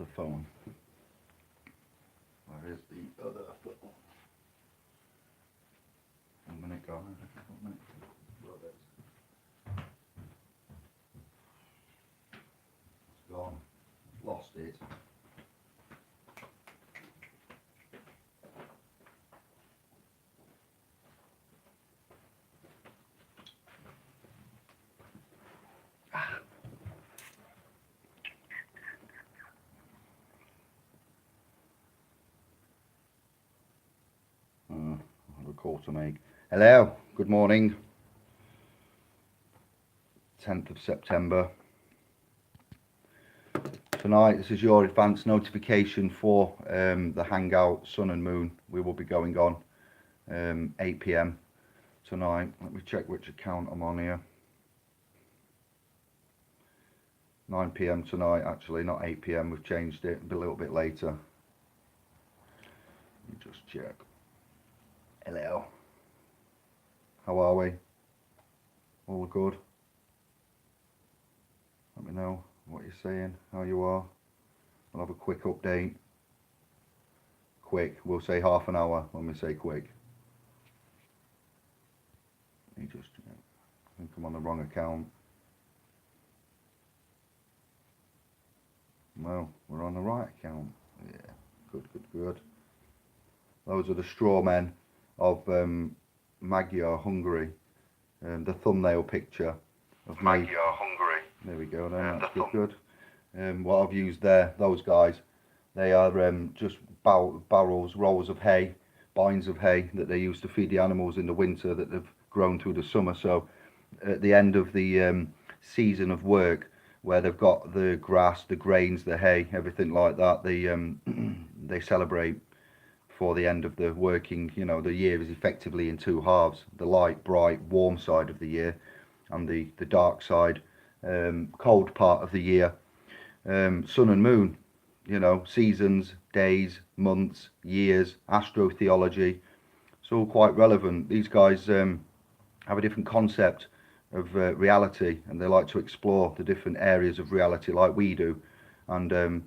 other phone? Where is the other phone? 1 minute gone. 1 minute. It's gone. Lost it. I have a call to make. Hello, good morning. 10th of September. Tonight, this is your advance notification for the Hangout Sun and Moon. We will be going on 8 PM tonight. Let me check which account I'm on here. 9 PM tonight, actually, not 8 PM. We've changed it a little bit later. Let me just check. Hello. How are we? All good? Let me know what you're saying, how you are. We'll have a quick update. Quick, we'll say half an hour when we say quick. Let me just, I think I'm on the wrong account. No, we're on the right account. Yeah, good, good, good. Those are the straw men of Magyar, Hungary. The thumbnail picture of me. Magyar, Hungary. There we go then, that's good, good. What I've used there, those guys, they are just barrels, rolls of hay, binds of hay that they use to feed the animals in the winter that they've grown through the summer. So at the end of the season of work, where they've got the grass, the grains, the hay, everything like that, they celebrate for the end of the working, you know, the year is effectively in two halves, the light, bright, warm side of the year and the dark side, cold part of the year. Sun and moon, you know, seasons, days, months, years, astrotheology, it's all quite relevant. These guys have a different concept of reality, and they like to explore the different areas of reality like we do. And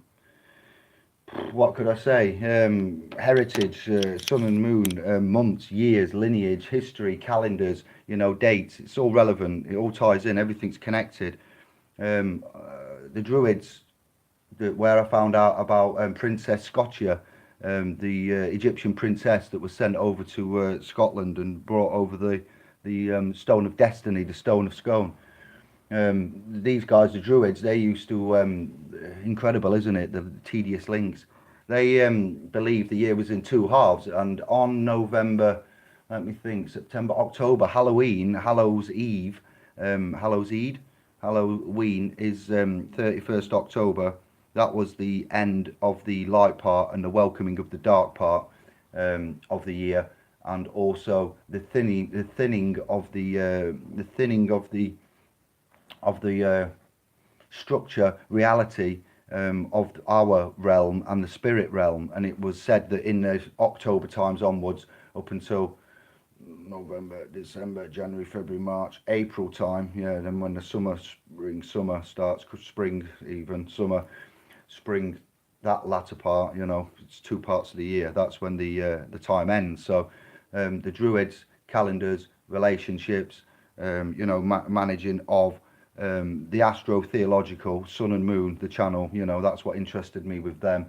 what could I say? Heritage, sun and moon, months, years, lineage, history, calendars, you know, dates. It's all relevant. It all ties in. Everything's connected. The Druids, where I found out about Princess Scotia, the Egyptian princess that was sent over to Scotland and brought over the stone of destiny, the stone of scone. These guys, the Druids, they used to, incredible, isn't it, the tedious links. They believed the year was in two halves, and on November, let me think, September, October, Halloween, Hallows Eve, Halloween is 31st October. That was the end of the light part and the welcoming of the dark part of the year, and also the thinning of the structure, reality of our realm and the spirit realm. And it was said that in the October times onwards, up until November, December, January, February, March, April time, yeah, then when the summer starts, spring, even summer, spring, that latter part, you know, it's 2 parts of the year, that's when the time ends. So the Druids, calendars, relationships, you know, managing of the astrotheological, sun and moon, the channel, you know, that's what interested me with them.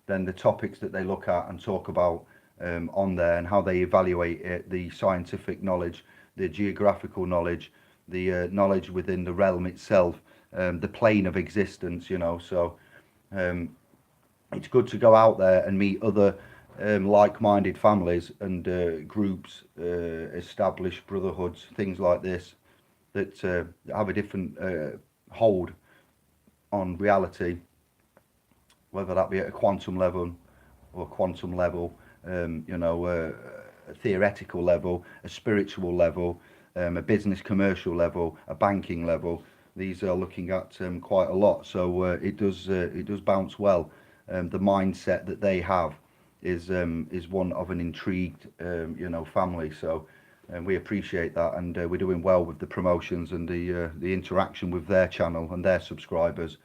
Then the topics that they look at and talk about on there, and how they evaluate it, the scientific knowledge, the geographical knowledge, the knowledge within the realm itself, the plane of existence, you know. So it's good to go out there and meet other like-minded families and groups, established brotherhoods, things like this, that have a different hold on reality, whether that be at a quantum level or you know, a theoretical level, a spiritual level, a business commercial level, a banking level. These are looking at quite a lot, so it does bounce well. The mindset that they have is one of an intrigued, you know, family. So we appreciate that, and we're doing well with the promotions and the interaction with their channel and their subscribers.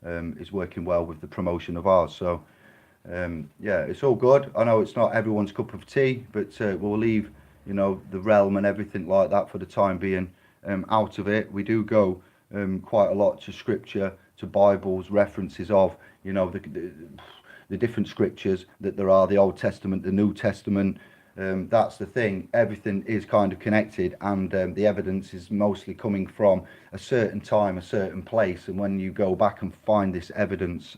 is working well with the promotion of ours. So yeah, it's all good. I know it's not everyone's cup of tea, but we'll leave, the realm and everything like that for the time being out of it. We do go quite a lot to scripture, to Bibles, references of, the different scriptures that there are, the Old Testament, the New Testament. That's the thing. Everything is kind of connected, and the evidence is mostly coming from a certain time, a certain place. And when you go back and find this evidence,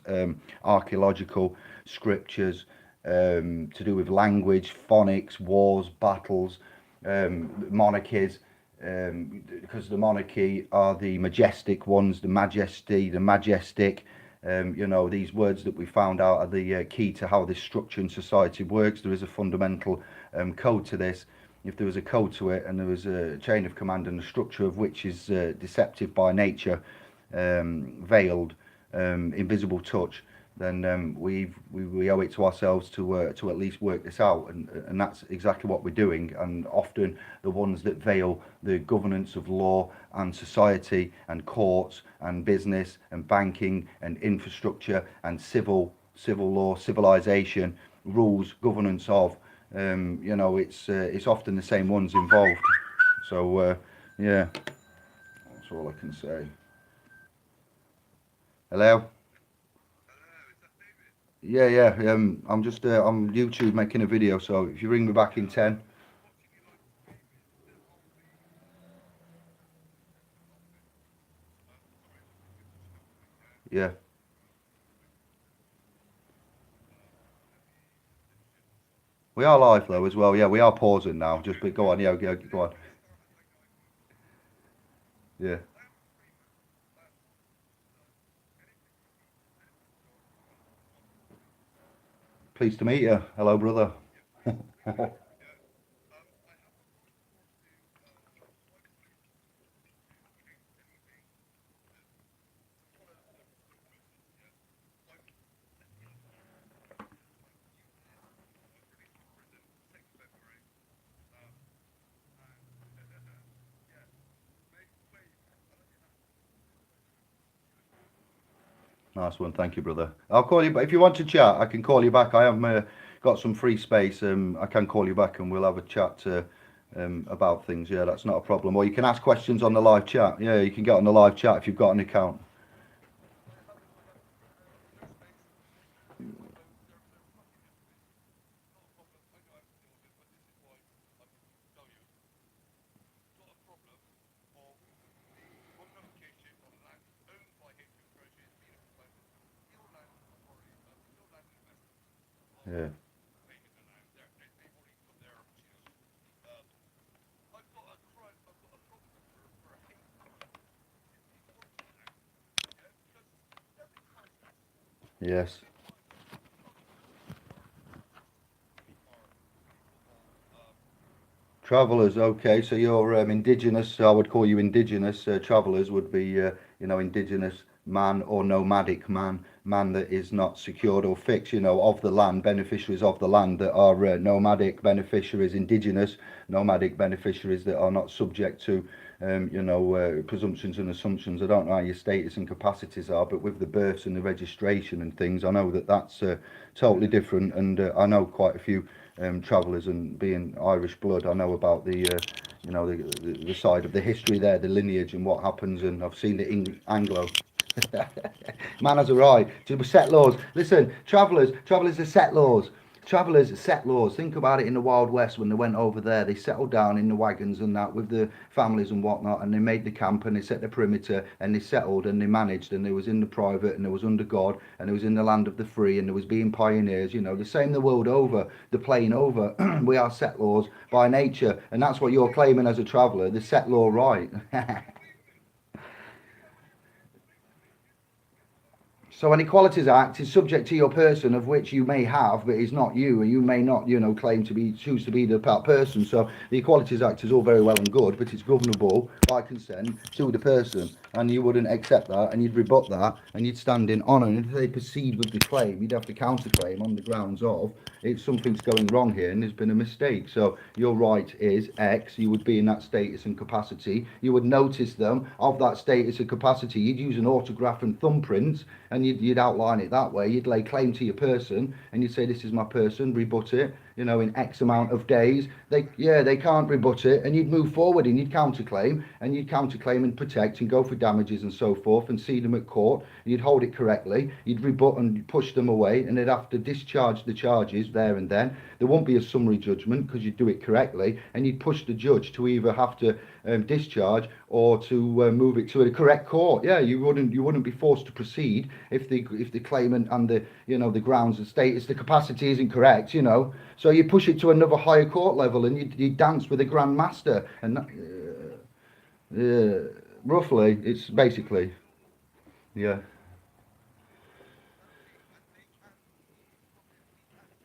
archaeological scriptures to do with language, phonics, wars, battles, monarchies, because the monarchy are the majestic ones, the majesty, the majestic. These words that we found out are the key to how this structure in society works. There is a fundamental code to this. If there was a code to it and there was a chain of command and a structure of which is deceptive by nature, veiled, invisible touch, then we owe it to ourselves to at least work this out, and that's exactly what we're doing. And often the ones that veil the governance of law and society and courts and business and banking and infrastructure and civil law, civilization, rules, governance of, it's often the same ones involved. So yeah, that's all I can say. Hello. Yeah, yeah. I'm just on YouTube making a video. So if you ring me back in 10, yeah. We are live though as well. Yeah, we are pausing now. Just but go on. Yeah, yeah, go on. Yeah. Pleased to meet you. Hello, brother. Nice one. Thank you, brother. I'll call you. But if you want to chat, I can call you back. I have got some free space. I can call you back and we'll have a chat about things. Yeah, that's not a problem. Or you can ask questions on the live chat. Yeah, you can get on the live chat if you've got an account. Yeah. Yes. Travelers, okay. So you're indigenous. So I would call you indigenous. Travelers would be, indigenous man or nomadic man, man that is not secured or fixed, of the land, beneficiaries of the land that are nomadic beneficiaries, indigenous nomadic beneficiaries that are not subject to, presumptions and assumptions. I don't know how your status and capacities are, but with the births and the registration and things, I know that that's totally different. And I know quite a few travellers, and being Irish blood, I know about the side of the history there, the lineage and what happens, and I've seen the Anglo. Man has a right to set laws. Listen, travellers are set laws. Travellers set laws. Think about it in the Wild West when they went over there. They settled down in the wagons and that with the families and whatnot, and they made the camp and they set the perimeter and they settled and they managed, and they was in the private and they was under God and they was in the land of the free and they was being pioneers. The same the world over, the plane over. We are set laws by nature, and that's what you're claiming as a traveller. The set law right. So an Equalities Act is subject to your person, of which you may have, but is not you, and you may not, claim to be, choose to be the person. So the Equalities Act is all very well and good, but it's governable by consent to the person, and you wouldn't accept that, and you'd rebut that, and you'd stand in honour. And if they proceed with the claim, you'd have to counterclaim on the grounds of if something's going wrong here and there's been a mistake. So your right is X. You would be in that status and capacity. You would notice them of that status and capacity. You'd use an autograph and thumbprint, and you'd outline it that way. You'd lay claim to your person, and you'd say, this is my person, rebut it, in X amount of days. They can't rebut it, and you'd move forward, and you'd counterclaim, and protect and go for damages and so forth, and see them at court. You'd hold it correctly, you'd rebut and push them away, and they'd have to discharge the charges there and then. There won't be a summary judgment because you'd do it correctly, and you'd push the judge to either have to discharge or to move it to a correct court. Yeah, you wouldn't be forced to proceed if the claimant and the grounds of status, the capacity isn't correct. So you push it to another higher court level, and you dance with the Grand Master, and roughly it's basically, yeah.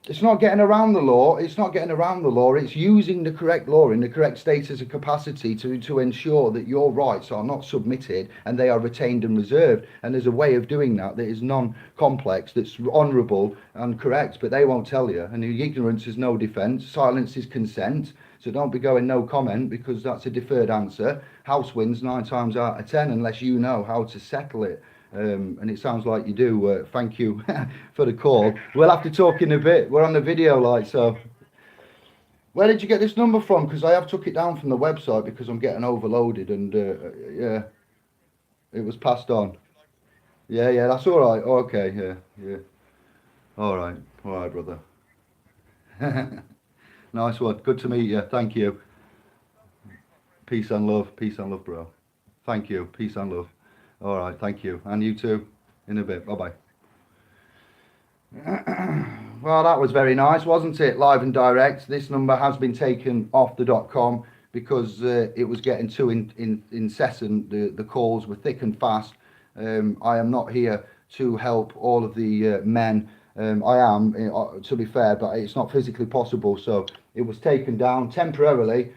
It's not getting around the law. It's not getting around the law. It's using the correct law in the correct status of capacity to ensure that your rights are not submitted and they are retained and reserved. And there's a way of doing that that is non-complex, that's honourable and correct, but they won't tell you. And ignorance is no defence. Silence is consent. So don't be going no comment, because that's a deferred answer. House wins 9 times out of 10 unless you know how to settle it. And it sounds like you do. Thank you for the call. We'll have to talk in a bit. We're on the video, so. Where did you get this number from? Because I have took it down from the website because I'm getting overloaded, and yeah, it was passed on. Yeah, that's all right. Okay, yeah. All right, brother. Nice one. Good to meet you. Thank you. Peace and love, bro. Thank you. Peace and love. All right, thank you. And you too. In a bit. Bye-bye. Well, that was very nice, wasn't it? Live and direct. This number has been taken off the .com because it was getting too incessant. The calls were thick and fast. I am not here to help all of the men. I am, to be fair, but it's not physically possible. So it was taken down temporarily.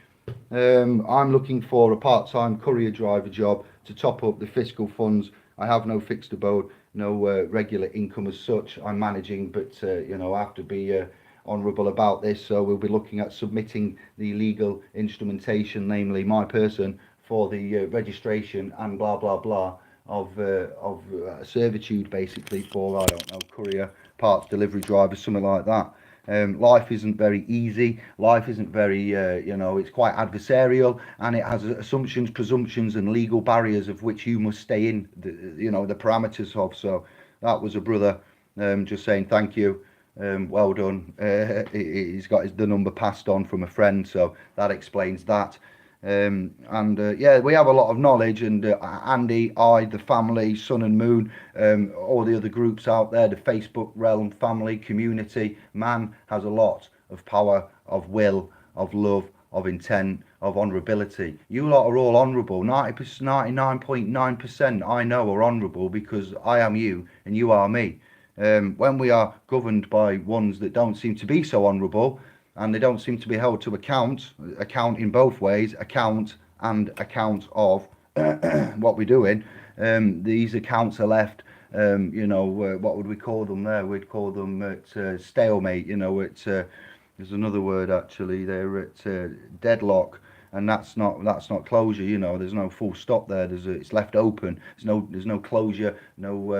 I'm looking for a part-time courier driver job to top up the fiscal funds. I have no fixed abode, no regular income as such. I'm managing, but I have to be honourable about this. So we'll be looking at submitting the legal instrumentation, namely my person, for the registration and blah blah blah of servitude, basically, for, I don't know, courier, parts delivery drivers, something like that. Life isn't very easy. Life isn't very, it's quite adversarial, and it has assumptions, presumptions, and legal barriers of which you must stay in, the parameters of. So that was a brother just saying thank you. Well done. He's got the number passed on from a friend, so that explains that. Yeah, we have a lot of knowledge, and Andy, I, the family, Sun and Moon, all the other groups out there, the Facebook realm, family, community, man has a lot of power, of will, of love, of intent, of honourability. You lot are all honourable. 99.9% I know are honourable, because I am you and you are me. When we are governed by ones that don't seem to be so honourable, and they don't seem to be held to account in both ways, account of what we're doing, these accounts are left, what would we call them there? We'd call them at stalemate, there's another word actually, they're at deadlock, and that's not closure, there's no full stop there, it's left open, there's no closure, no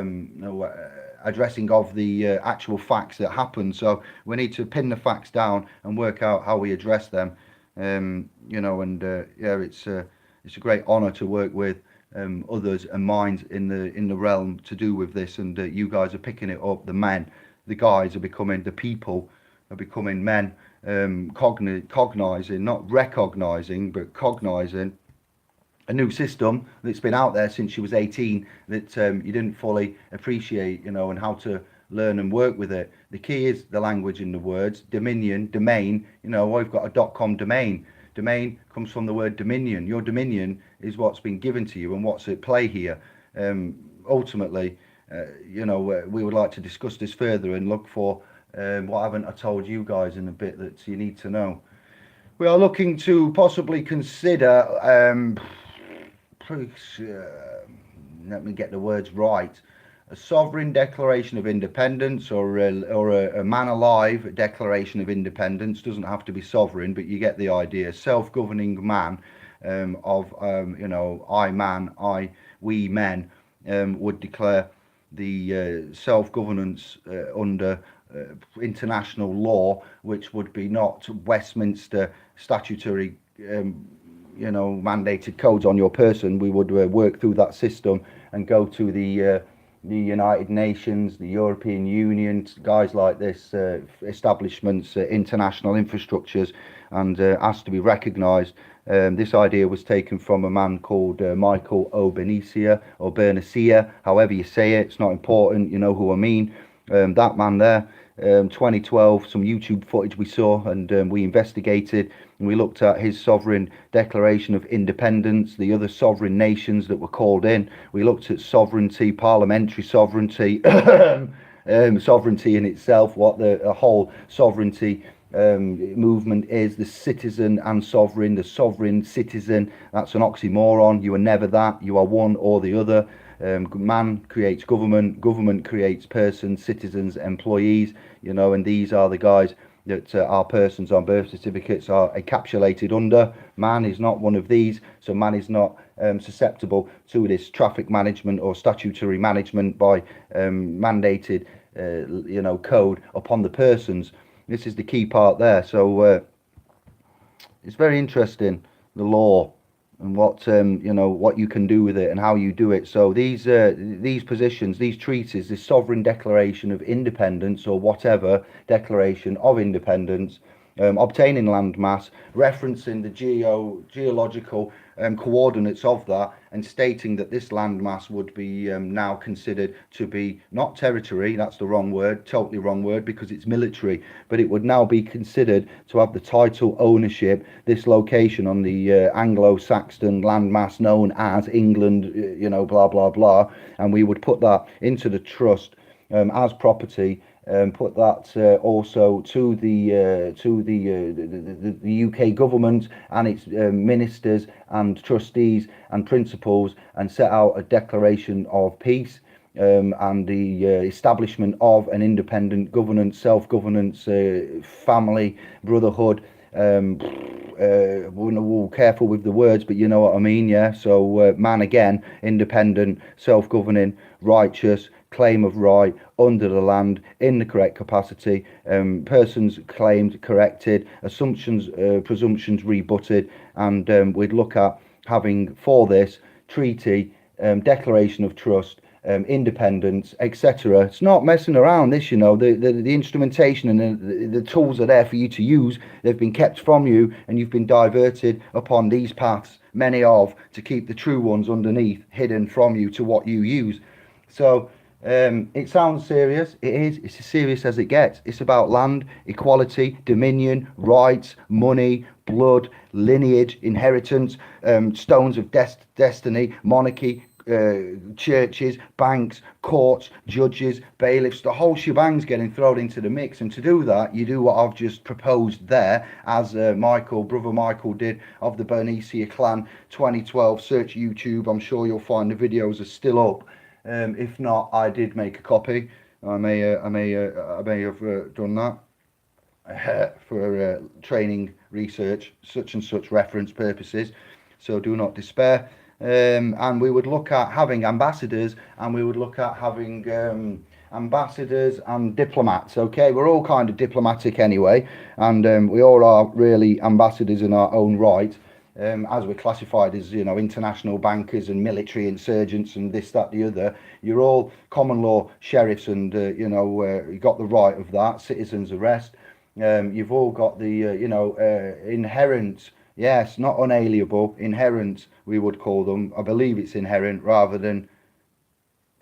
addressing of the actual facts that happen. So we need to pin the facts down and work out how we address them. It's a great honour to work with others and minds in the realm to do with this, and you guys are picking it up. The guys are becoming, the people are becoming men, cognising, not recognising, but cognising a new system that's been out there since you was 18 that you didn't fully appreciate, and how to learn and work with it. The key is the language and the words. Dominion, domain, I've got a .com domain. Domain comes from the word dominion. Your dominion is what's been given to you and what's at play here. Ultimately, you know, we would like to discuss this further and look for what haven't I told you guys in a bit that you need to know. We are looking to possibly consider, let me get the words right, a sovereign declaration of independence, or a man alive declaration of independence. Doesn't have to be sovereign, but you get the idea. Self-governing man, you know, I man, we men, would declare the self-governance under international law, which would be not Westminster statutory you know, mandated codes on your person. We would work through that system and go to the United Nations, the European Union, guys like this, establishments, international infrastructures, and asked to be recognised. This idea was taken from a man called Michael Obernicia, or Bernicia, however you say it. It's not important, you know who I mean. That man there, 2012, some YouTube footage we saw, and we investigated, and we looked at his sovereign declaration of independence, the other sovereign nations that were called in. We looked at sovereignty, parliamentary sovereignty, sovereignty in itself, what the whole sovereignty movement is, the citizen and sovereign, the sovereign citizen. That's an oxymoron. You are never that. You are one or the other. Man creates government, government creates persons, citizens, employees, you know, and these are the guys that our persons on birth certificates are encapsulated under. Man is not one of these, so man is not susceptible to this traffic management or statutory management by mandated, you know, code upon the persons. This is the key part there. So it's very interesting, the law, and what you know, what you can do with it and how you do it. So these positions, these treaties, this sovereign declaration of independence, or whatever declaration of independence, obtaining landmass, referencing the geological coordinates of that, and stating that this landmass would be now considered to be not territory. That's the wrong word, totally wrong word, because it's military, but it would now be considered to have the title ownership, this location on the Anglo-Saxon landmass known as England, you know, blah blah blah, and we would put that into the trust as property. Put that also to the UK government and its ministers and trustees and principals, and set out a declaration of peace and the establishment of an independent governance, self-governance, family, brotherhood. We're careful with the words, but you know what I mean, yeah? So man again, independent, self-governing, righteous, claim of right under the land in the correct capacity, persons claimed corrected, assumptions, presumptions rebutted, and we'd look at having for this treaty, declaration of trust, independence, etc. It's not messing around, this, you know. The instrumentation and the tools are there for you to use. They've been kept from you, and you've been diverted upon these paths, many of, to keep the true ones underneath, hidden from you to what you use. So it sounds serious. It is. It's as serious as it gets. It's about land, equality, dominion, rights, money, blood, lineage, inheritance, stones of destiny, monarchy, churches, banks, courts, judges, bailiffs. The whole shebang's getting thrown into the mix, and to do that, you do what I've just proposed there, as brother Michael did of the Bernicia clan, 2012. Search YouTube. I'm sure you'll find the videos are still up. If not, I did make a copy. I may have done that for training, research, such and such reference purposes. So do not despair. And we would look at having ambassadors, and we would look at having ambassadors and diplomats. Okay, we're all kind of diplomatic anyway, and we all are really ambassadors in our own right. As we're classified as, you know, international bankers and military insurgents and this, that, the other. You're all common law sheriffs, and you know, you got the right of that, citizens arrest. You've all got the you know, inherent, yes, not unalienable, inherent, we would call them. I believe it's inherent rather than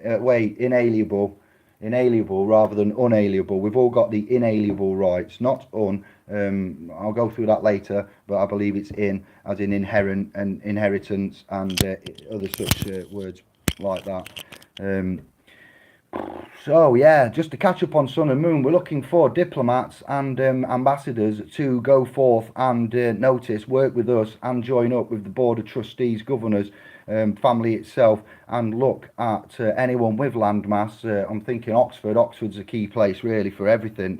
inalienable rather than unalienable. We've all got the inalienable rights, not un. I'll go through that later, but I believe it's in, as in inherent and inheritance, and other such words like that. So yeah, just to catch up on Sun and Moon, we're looking for diplomats and ambassadors to go forth and notice, work with us, and join up with the board of trustees, governors, family itself, and look at anyone with landmass. I'm thinking Oxford. Oxford's a key place really for everything,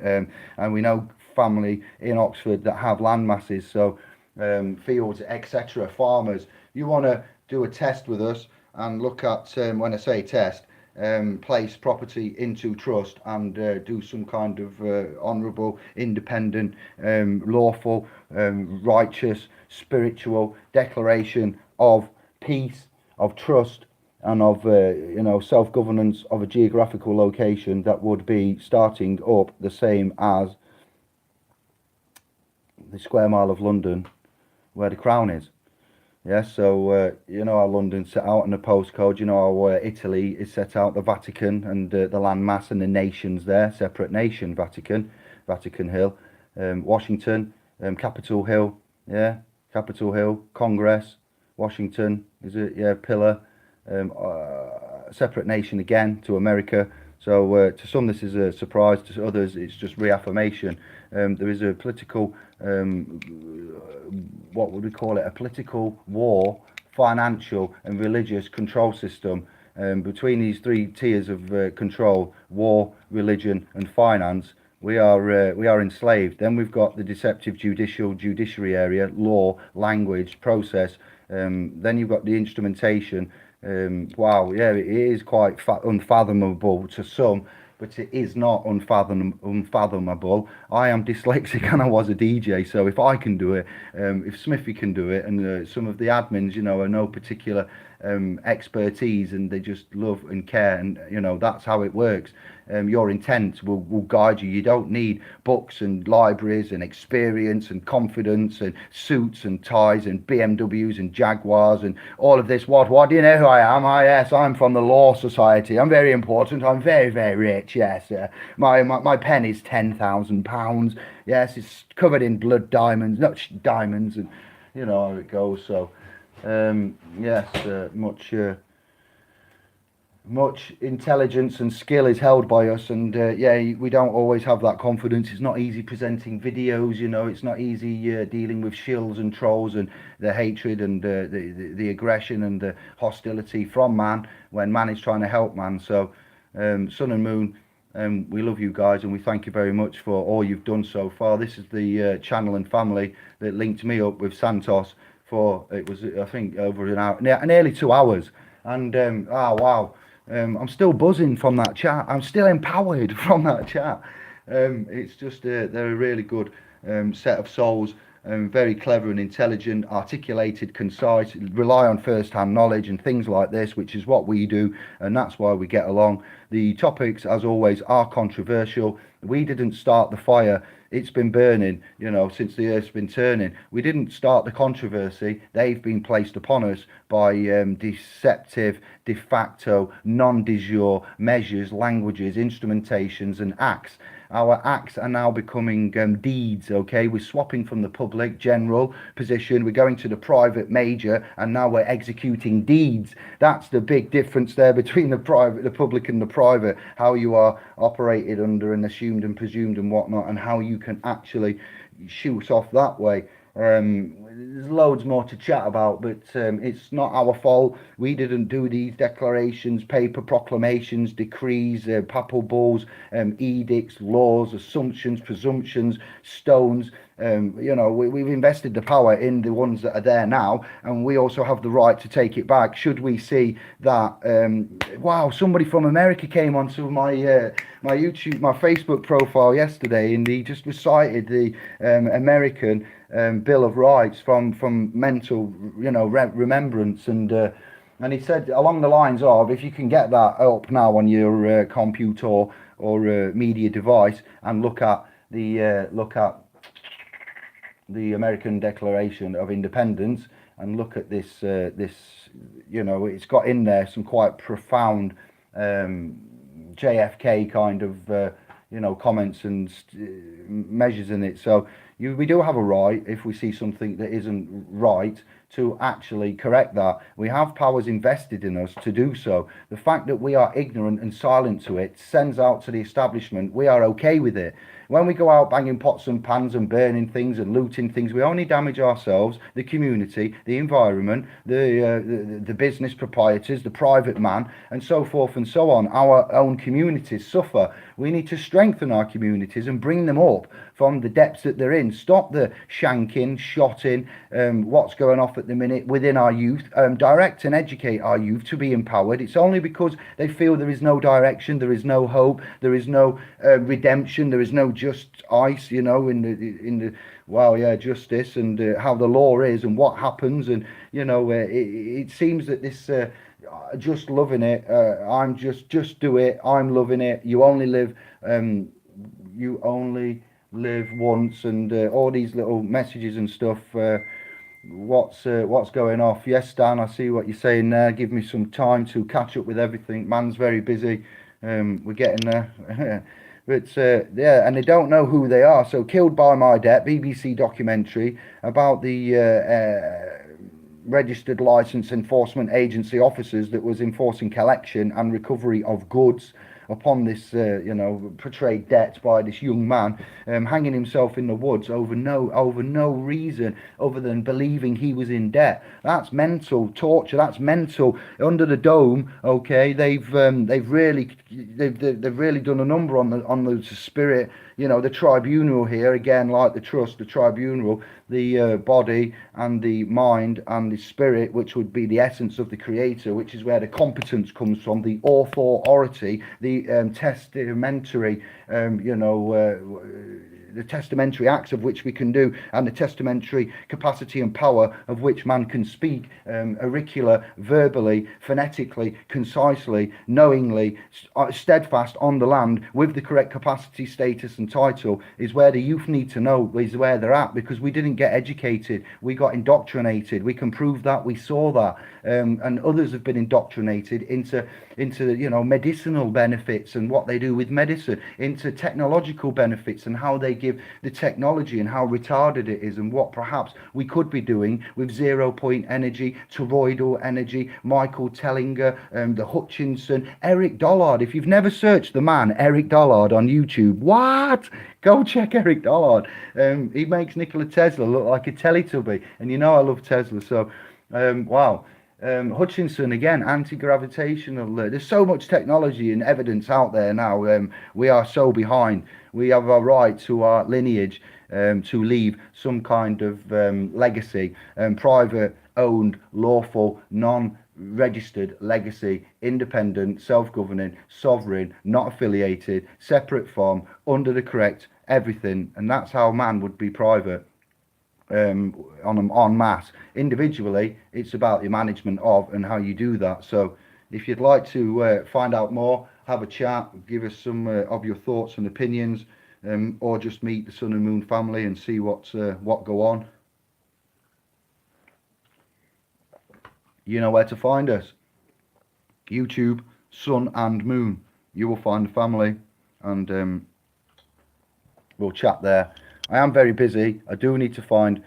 and we know family in Oxford that have land masses, so fields, etc. Farmers. You want to do a test with us and look at when I say test place property into trust and do some kind of honourable, independent, lawful, righteous, spiritual declaration of peace, of trust, and of self-governance of a geographical location that would be starting up the same as the square mile of London where the Crown is. Yeah, so you know how London's set out in the postcode. You know how Italy is set out, the Vatican and the land mass and the nations there, separate nation, Vatican, Vatican Hill, Washington, Capitol Hill, yeah, Capitol Hill, Congress, Washington, is it? Yeah, Pillar, separate nation again to America. So to some this is a surprise, to others it's just reaffirmation. There is a political, what would we call it, a political war, financial and religious control system between these three tiers of control: war, religion and finance. We are enslaved. Then we've got the deceptive judiciary area, law, language, process. Then you've got the instrumentation. Wow, yeah, it is quite unfathomable to some, but it is not unfathomable. I am dyslexic and I was a DJ, so if I can do it, if Smithy can do it, and some of the admins, are no particular expertise and they just love and care, and that's how it works. Your intent will guide you. You don't need books and libraries and experience and confidence and suits and ties and BMWs and Jaguars and all of this. What do you know who I am? Yes, I'm from the Law Society. I'm very important. I'm very, very rich. Yes, my pen is £10,000. Yes, it's covered in blood diamonds, not diamonds, and you know how it goes. So yes, much intelligence and skill is held by us, and yeah, we don't always have that confidence. It's not easy presenting videos, it's not easy dealing with shills and trolls and the hatred and the aggression and the hostility from man when man is trying to help man. So Sun and Moon, we love you guys and we thank you very much for all you've done so far. This is the channel and family that linked me up with Santos for, it was I think over an hour, nearly 2 hours, and oh wow. I'm still buzzing from that chat. I'm still empowered from that chat. It's just they're a really good set of souls, very clever and intelligent, articulated, concise, rely on first-hand knowledge and things like this, which is what we do, and that's why we get along. The topics, as always, are controversial. We didn't start the fire. It's been burning, since the earth's been turning. We didn't start the controversy. They've been placed upon us by deceptive, de facto, non-de jure measures, languages, instrumentations and acts. Our acts are now becoming deeds, okay? We're swapping from the public general position. We're going to the private major, and now we're executing deeds. That's the big difference there between the public and the private, how you are operated under and assumed and presumed and whatnot, and how you can actually shoot off that way. There's loads more to chat about, but it's not our fault. We didn't do these declarations, paper proclamations, decrees, papal bulls, edicts, laws, assumptions, presumptions, stones. We've invested the power in the ones that are there now, and we also have the right to take it back should we see that. Wow, somebody from America came onto my Facebook profile yesterday, and he just recited the American Bill of Rights from mental, remembrance, and he said along the lines of, if you can get that up now on your computer or media device and look at the American Declaration of Independence and look at this it's got in there some quite profound JFK kind of comments and measures in it. So we do have a right, if we see something that isn't right, to actually correct that. We have powers invested in us to do so. The fact that we are ignorant and silent to it sends out to the establishment we are okay with it. When we go out banging pots and pans and burning things and looting things, we only damage ourselves, the community, the environment, the business proprietors, the private man, and so forth and so on. Our own communities suffer. We need to strengthen our communities and bring them up from the depths that they're in. Stop the shanking, shotting, what's going off at the minute within our youth. Direct and educate our youth to be empowered. It's only because they feel there is no direction, there is no hope, there is no redemption, there is no just ice, in the justice and how the law is and what happens, and it seems that this just loving it. I'm just do it. I'm loving it. You only live once, and all these little messages and stuff. What's going off? Yes, Dan, I see what you're saying there. Give me some time to catch up with everything. Man's very busy. We're getting there. But and they don't know who they are. So, Killed by My Debt, BBC documentary about the registered license enforcement agency officers that was enforcing collection and recovery of goods upon this, portrayed debt by this young man, hanging himself in the woods over no reason other than believing he was in debt. That's mental torture. That's mental. Under the dome, okay, they've really done a number on the spirit. The tribunal here, again, like the trust, the tribunal, the body and the mind and the spirit, which would be the essence of the creator, which is where the competence comes from, the authority, the testamentary, the testamentary acts of which we can do, and the testamentary capacity and power of which man can speak, auricular, verbally, phonetically, concisely, knowingly, steadfast on the land, with the correct capacity, status and title, is where the youth need to know is where they're at, because we didn't get educated, we got indoctrinated. We can prove that, we saw that, and others have been indoctrinated into medicinal benefits and what they do with medicine, into technological benefits and how they give the technology and how retarded it is, and what perhaps we could be doing with 0 point energy, toroidal energy, Michael Tellinger, the Hutchinson, Eric Dollard. If you've never searched the man Eric Dollard on YouTube, what? Go check Eric Dollard. He makes Nikola Tesla look like a Teletubby, and I love Tesla, so wow. Hutchinson, again, anti-gravitational. There's so much technology and evidence out there now. We are so behind. We have a right to our lineage to leave some kind of legacy, private, owned, lawful, non-registered legacy, independent, self-governing, sovereign, not affiliated, separate from, under the correct everything. And that's how man would be private. En masse. Individually, it's about the management of and how you do that. So if you'd like to find out more, have a chat, give us some of your thoughts and opinions, or just meet the Sun and Moon family and see what go on. You know where to find us. YouTube, Sun and Moon. You will find the family, and we'll chat there. I am very busy. I do need to find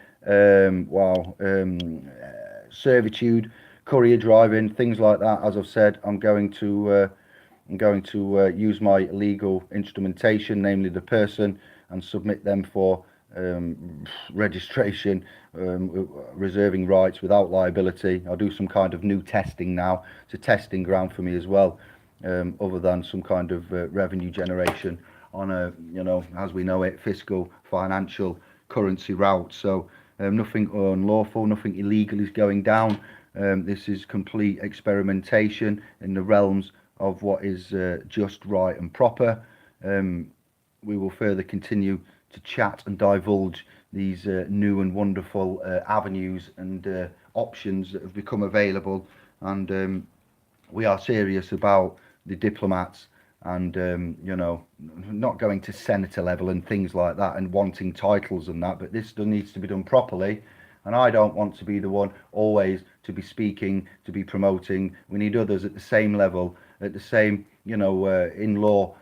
servitude, courier driving, things like that. As I've said, I'm going to use my legal instrumentation, namely the person, and submit them for registration, reserving rights without liability. I'll do some kind of new testing now. It's a testing ground for me as well, other than some kind of revenue generation on a, as we know it, fiscal, financial, currency route. So nothing unlawful, nothing illegal is going down. This is complete experimentation in the realms of what is just, right and proper. We will further continue to chat and divulge these new and wonderful avenues and options that have become available. And we are serious about the diplomats, and not going to senator level and things like that and wanting titles and that, but this needs to be done properly. And I don't want to be the one always to be speaking, to be promoting. We need others at the same level, at the same in law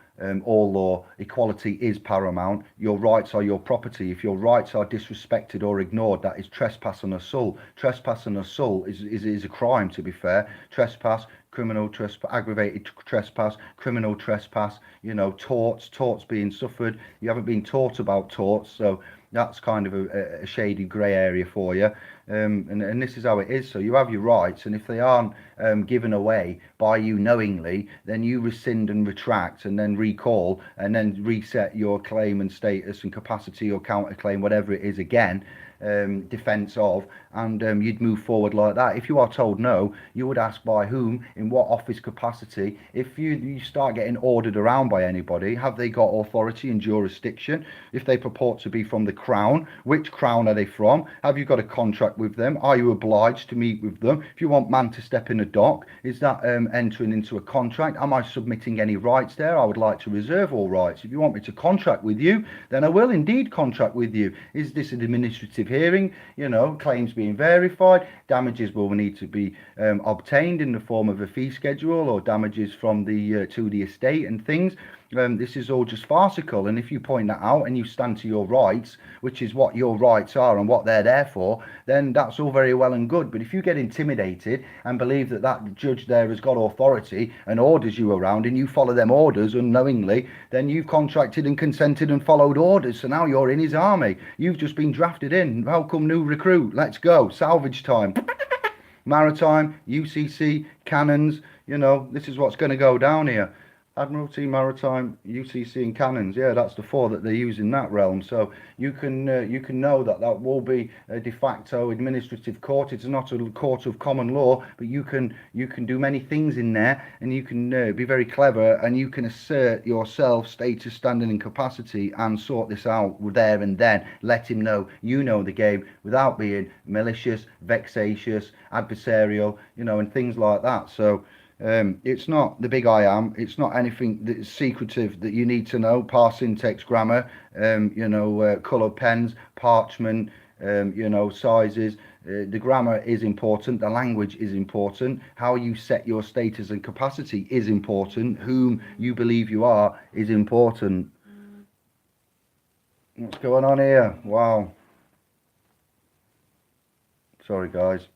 all law, equality is paramount. Your rights are your property. If your rights are disrespected or ignored, that is trespass and assault. Trespass and assault is a crime, to be fair. Trespass, criminal trespass, aggravated trespass, criminal trespass, you know, torts being suffered. You haven't been taught about torts, so that's kind of a shady grey area for you. And this is how it is. So you have your rights, and if they aren't given away by you knowingly, then you rescind and retract and then recall and then reset your claim and status and capacity or counterclaim, whatever it is, again, defence of, and you'd move forward like that. If you are told no, you would ask by whom, in what office capacity. If you start getting ordered around by anybody, have they got authority and jurisdiction? If they purport to be from the Crown, which Crown are they from? Have you got a contract with them? Are you obliged to meet with them? If you want man to step in a dock, is that entering into a contract? Am I submitting any rights there? I would like to reserve all rights. If you want me to contract with you, then I will indeed contract with you. Is this an administrative hearing? You know, claims being verified, damages will need to be obtained in the form of a fee schedule or damages from the to the estate and things. This is all just farcical, and if you point that out and you stand to your rights, which is what your rights are and what they're there for, then that's all very well and good. But if you get intimidated and believe that that judge there has got authority and orders you around and you follow them orders unknowingly, then you've contracted and consented and followed orders, so now you're in his army. You've just been drafted in. Welcome new recruit, let's go, salvage time. Maritime, UCC, cannons, you know, this is what's going to go down here. Admiralty, Maritime, UCC and Cannons, yeah, that's the four that they use in that realm. So you can know that that will be a de facto administrative court. It's not a court of common law, but you can do many things in there, and you can be very clever, and you can assert yourself, status, standing and capacity, and sort this out there and then. Let him know you know the game without being malicious, vexatious, adversarial, you know, and things like that. So it's not the big I am. It's not anything that's secretive that you need to know. Parsing, text, grammar, you know, colour pens, parchment, you know, sizes. The grammar is important. The language is important. How you set your status and capacity is important. Whom you believe you are is important. What's going on here? Wow. Sorry, guys.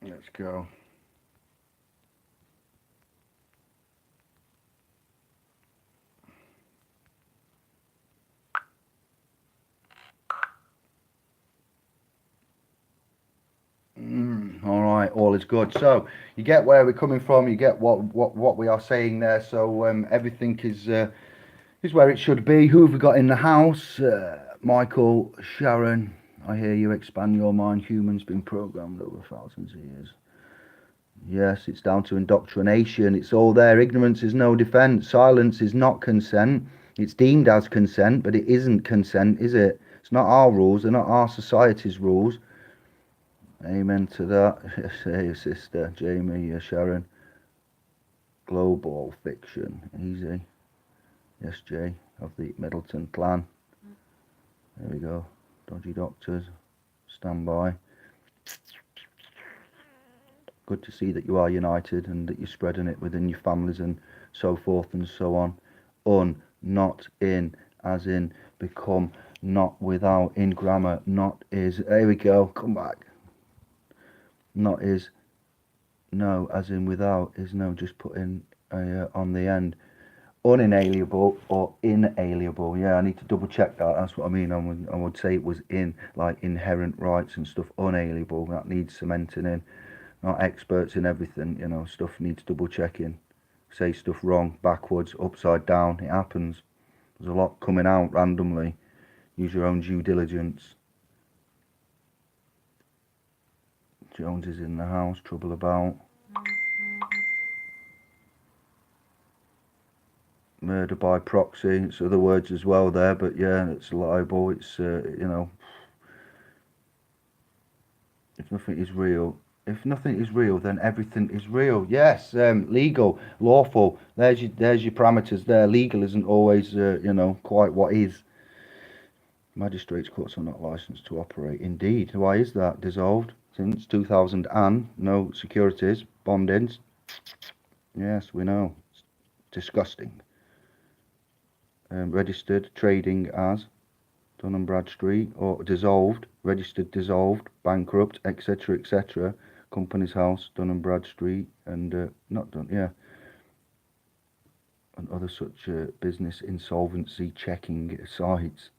Let's go. All right, all is good. So you get where we're coming from. You get what we are saying there. So everything is where it should be. Who have we got in the house? Michael, Sharon. I hear you expand your mind. Humans been programmed over thousands of years. Yes, it's down to indoctrination. It's all there. Ignorance is no defense. Silence is not consent. It's deemed as consent, but it isn't consent, is it? It's not our rules. They're not our society's rules. Amen to that. Yes, hey, sister Jamie, Sharon. Global fiction. Easy. Yes, Jay of the Middleton clan. There we go. Dodgy doctors. Stand by. Good to see that you are united and that you're spreading it within your families and so forth and so on. Not in, as in become, not without, in grammar, not is. There we go. Come back. Not is, no, as in without, is no, just put in on the end. Uninalienable or inalienable. Yeah, I need to double check that. That's what I mean. I would say it was in, like inherent rights and stuff. Unalienable, that needs cementing in. Not experts in everything, you know, stuff needs double checking. Say stuff wrong, backwards, upside down, it happens. There's a lot coming out randomly. Use your own due diligence. Jones is in the house, trouble about. Murder by proxy, it's other words as well there, but yeah, it's libel, it's, you know, if nothing is real, If nothing is real, then everything is real. Yes, legal, lawful. There's your parameters there. Legal isn't always, quite what is. Magistrates' courts are not licensed to operate. Indeed. Why is that? Dissolved since 2000 and no securities, bondings. Yes, we know. It's disgusting. Registered trading as Dun & Bradstreet, or dissolved, registered dissolved, bankrupt, etc., etc. Company's House, Dun & Bradstreet, and not done, yeah, and other such business insolvency checking sites,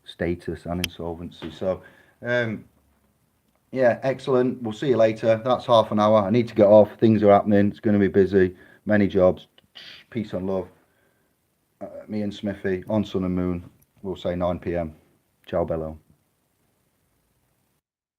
status and insolvency. So, yeah, excellent. We'll see you later. That's half an hour. I need to get off. Things are happening. It's going to be busy. Many jobs. Peace and love. Me and Smithy on Sun and Moon. We'll say 9 p.m. Ciao, bello.